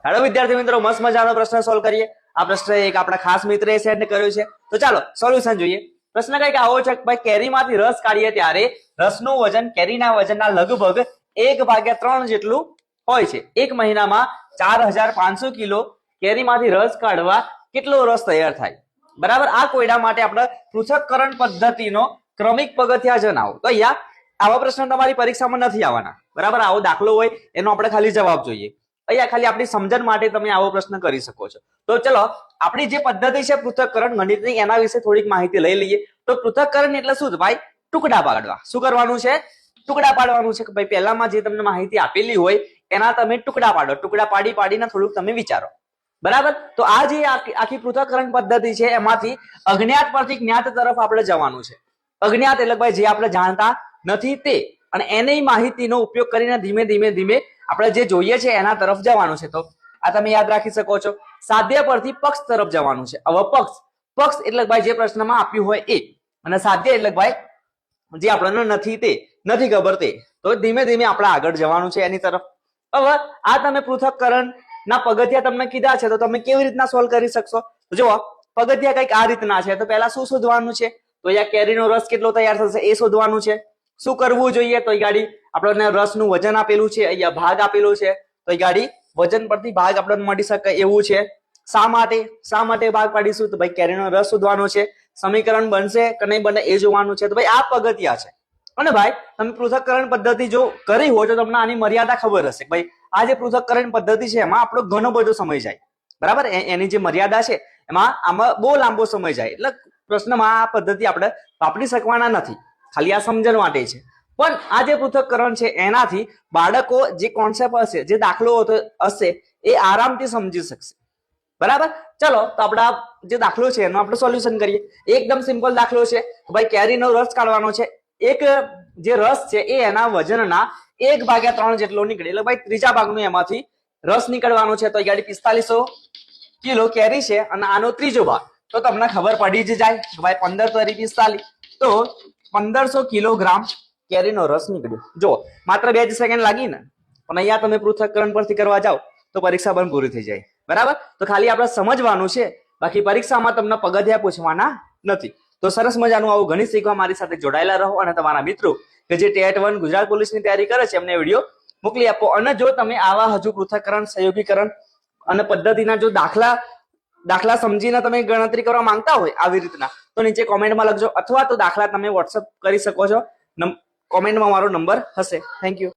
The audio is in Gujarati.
હેલો વિદ્યાર્થી મિત્રો, મસ્ત મજાનો પ્રશ્ન સોલ્વ કરીએ। આ પ્રશ્ન એક આપણા ખાસ મિત્રએ સેન્ડ કર્યો છે, તો ચાલો સોલ્યુશન જોઈએ। પ્રશ્ન કંઈક આવો છે કે ભાઈ કેરીમાંથી રસ કાઢીએ ત્યારે રસનું વજન કેરીના વજનના લગભગ 1/3 જેટલું હોય છે। એક મહિનામાં 4500 કિલો કેરીમાંથી રસ કાઢવા કેટલો રસ તૈયાર થાય? બરાબર। આ કોયડા માટે આપણે પૃથક્કરણ પદ્ધતિનો ક્રમિક પગથિયા જણાવો। તો અહીંયા આવા પ્રશ્નો તમારી પરીક્ષામાં નથી આવવાના, બરાબર। આવો દાખલો હોય એનો આપણે ખાલી જવાબ જોઈએ। અહીંયા ખાલી આપણી સમજણ માટે તમે આવો પ્રશ્ન કરી શકો છો। તો ચલો આપણી જે પદ્ધતિ છે પૃથક્કરણ ગણિતની, એના વિશે થોડીક માહિતી લઈ લઈએ। તો પૃથક્કરણ એટલે શું ભાઈ? ટુકડા પાડવા। શું કરવાનું છે? ટુકડા પાડવાનું છે કે ભાઈ પહેલામાં જે તમને માહિતી આપેલી હોય એના તમે ટુકડા પાડો। ટુકડા પાડી પાડીને થોડુંક તમે વિચારો, બરાબર। તો આ જે આખી પૃથક્કરણ પદ્ધતિ છે એમાંથી અજ્ઞાત પરથી જ્ઞાત તરફ આપણે જવાનું છે। અજ્ઞાત એટલે ભાઈ જે આપણે જાણતા નથી તે, અને એની માહિતીનો ઉપયોગ કરીને ધીમે ધીમે આપણે જે જોઈએ છે એના તરફ જવાનું છે। તો આ તમે યાદ રાખી શકો છો। સાધ્ય પરથી પક્ષ તરફ જવાનું છે। હવે પક્ષ એટલે ભાઈ જે પ્રશ્નમાં આપ્યું હોય એ, અને સાધ્ય એટલે ભાઈ જે આપણને નથી તે, નથી ખબર તે, તો ધીમે આપણે આગળ જવાનું છે એની તરફ। હવે આ તમે પૃથક્કરણ ના પગથિયા તમને કીધા છે, તો તમે કેવી રીતના સોલ્વ કરી શકશો? તો જુઓ, પગથિયા કંઈક આ રીતના છે। તો પહેલા શું શોધવાનું છે? તો અહીંયા કેરીનો રસ કેટલો તૈયાર થશે એ શોધવાનું છે। શું કરવું જોઈએ? તો એ ગાડી આપણને રસનું વજન આપેલું છે, અહીંયા ભાગ આપેલો છે, તો એ ગાડી વજન પરથી ભાગ આપણને મળી શકે એવું છે। શા માટે ભાગ પાડીશું? તો ભાઈ કેરીનો રસ શોધવાનો છે। સમીકરણ બનશે કે નહીં બને એ જોવાનું છે। તો ભાઈ આ પગથિયા છે। અને ભાઈ તમે પૃથક્કરણ પદ્ધતિ જો કરી હોય તો તમને આની મર્યાદા ખબર હશે। ભાઈ આ જે પૃથક્કરણ પદ્ધતિ છે એમાં આપણો ઘણો બધો સમય જાય, બરાબર। એની જે મર્યાદા છે એમાં આમાં બહુ લાંબો સમય જાય, એટલે પ્રશ્નમાં આ પદ્ધતિ આપણે વાપરી શકવાના નથી, ખાલી આ સમજણ માટે છે। પણ આ જે પૃથક્કરણ છે એનાથી બાળકો જે કોન્સેપ્ટ હશે, જે દાખલો હશે એ આરામથી સમજી શકશે, બરાબર। ચલો તો આપણા જે દાખલો છે એનું આપણે સોલ્યુશન કરીએ। એકદમ સિમ્પલ દાખલો છે। ભાઈ કેરીનો રસ કાઢવાનો છે। એક જે રસ છે એ એના વજનના 1/3 જેટલો નીકળે, એટલે ભાઈ ત્રીજા ભાગનું એમાંથી રસ નીકળવાનો છે। તો અહીંયા 4500 કિલો કેરી છે અને આનો ત્રીજો ભાગ, તો તમને ખબર પડી જ જાય કે ભાઈ 15 × 45, તો 1500 કિલોગ્રામ કેરીનો રસ નીકળ્યો। જો માત્ર 2 સેકન્ડ લાગી ને, પણ અહીંયા તમે પૃથક્કરણ પરથી કરવા જાઓ તો પરીક્ષા પણ પૂરી થઈ જાય, બરાબર। તો ખાલી આપણે સમજવાનું છે, બાકી પરીક્ષામાં તમને પગથિયા પૂછવાના નથી। તો સરસ મજાનું આવું ગણિત શીખવા મારી સાથે જોડાયેલા રહો, અને તમારા મિત્રો કે જે ટેટ 1 ગુજરાત પોલીસની તૈયારી કરે છે એમને વિડીયો મોકલી આપો। અને જો તમે આવા હજુ પૃથક્કરણ, સંયોગીકરણ અને પદ્ધતિના જો દાખલા સમજીને તમે ગણતરી કરવા માંગતા હોય આવી રીતના, તો નીચે કોમેન્ટમાં લખજો, અથવા તો દાખલા તમે વોટ્સઅપ કરી શકો છો। કોમેન્ટમાં મારો નંબર હશે। Thank you.